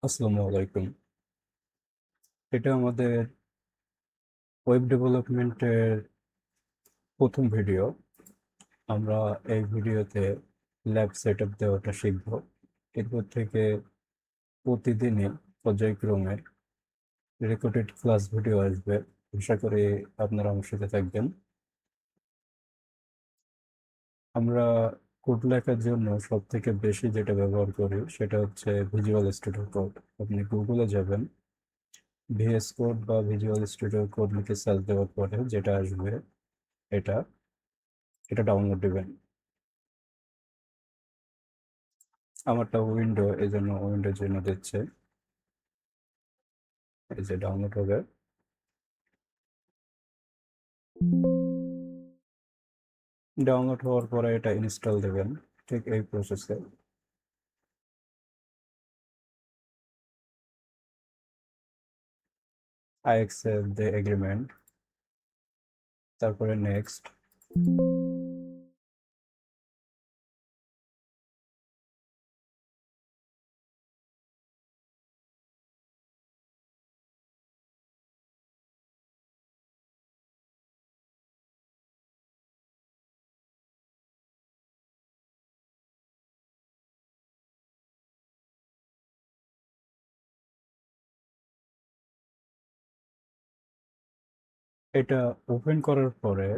আসসালামু আলাইকুম। এটা আমাদের ওয়েব ডেভেলপমেন্টের প্রথম ভিডিও। আমরা এই ভিডিওতে ল্যাব সেট আপ দেওয়াটা শিখব। এরপর থেকে প্রতিদিনই পর্যায়ক্রমে রেকর্ডেড ক্লাস ভিডিও আসবে। আশা করি আপনারা আমার সাথে থাকবেন। আমরা কোড লেখার জন্য সব থেকে বেশি যেটা ব্যবহার করি সেটা হচ্ছে ভিজুয়াল স্টুডিও কোড। আপনি গুগলে যাবেন, ভিএস কোড বা ভিজুয়াল স্টুডিও কোড লিখে সার্চ দেওয়ার পরে যেটা আসবে এটা এটা ডাউনলোড দিবেন। আমারটা উইন্ডো, এই জন্য উইন্ডোর জন্য দিচ্ছে। এই যে ডাউনলোড হবে। ডাউনলোড হওয়ার পরে এটা ইনস্টল দেবেন, ঠিক এই প্রসেসে। আই অ্যাকসেপ্ট দ্য এগ্রিমেন্ট, তারপরে নেক্সট। এটা ওপেন করার পরে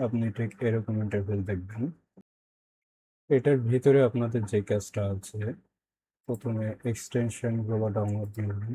আপনি ঠিক এরকম ইন্টারফেস দেখবেন। এটার ভিতরে আপনাদের যে কাজটা আছে, প্রথমে এক্সটেনশন গুলো ডাউনলোড করবেন।